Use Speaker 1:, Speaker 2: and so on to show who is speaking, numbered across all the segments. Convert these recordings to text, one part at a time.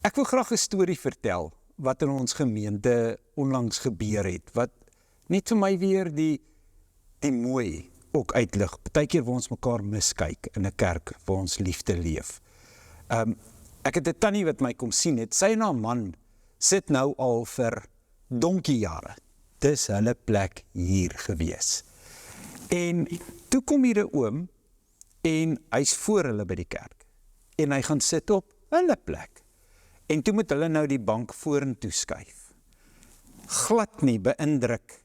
Speaker 1: Ek wil graag 'n storie vertel wat in ons gemeente onlangs gebeur het, wat net vir my weer die mooi ook uitlig. Partykeer waar ons mekaar miskyk in 'n kerk waar ons liefde leef. Ek het 'n tannie wat my kom sien het, sy en haar man sit nou al vir donkiejare. Dis hulle plek hier gewees. En toe kom hier 'n oom en hy's voor hulle by die kerk. En hy gaan sit op hulle plek. En toe moet hulle nou die bank vorentoe skuif. Glad nie beïndruk.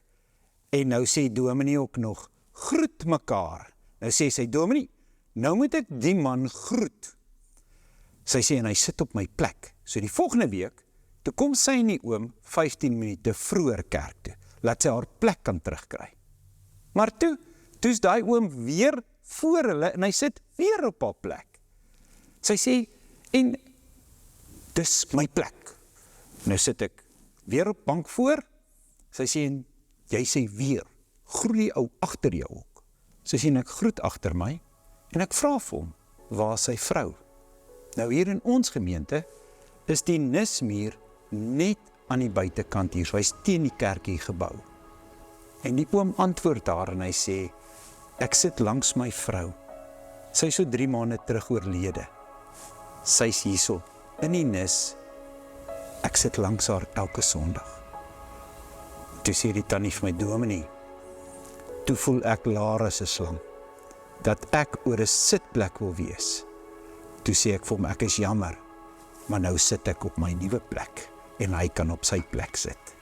Speaker 1: En nou sê dominee ook nog, groet mekaar. Nou sê sy, dominee, nou moet ek die man groet. Sy sê, en hy sit op my plek. So die volgende week, toe kom sy en die oom 15 minute vroeër kerk toe, laat sy haar plek kan terugkry. Maar toe's daai oom weer voor hulle, en hy sit weer op haar plek. Sy sê, en dis my plek. Nou sit ek weer op bank voor. Sy sê, en jy sê weer, groet die ou agter jou ook. Sy sê, en ek groet agter my, en ek vra vir hom, waar is sy vrou? Nou hier in ons gemeente, is die nismuur net aan die buitekant hier, so hy's teen die kerkie gebou. En die oom antwoord daar, en hy sê, ek sit langs my vrou. Sy is so 3 maande terug oorlede. Sy's hierso, in die nis, ek sit langs haar elke Sondag. Toe sê die tannie vir my, dominee, toe voel ek laar as 'n slang, dat ek oor 'n sitplek wil wees. Toe sê ek vir hom, ek is jammer, maar nou sit ek op my nuwe plek, en hy kan op sy plek sit.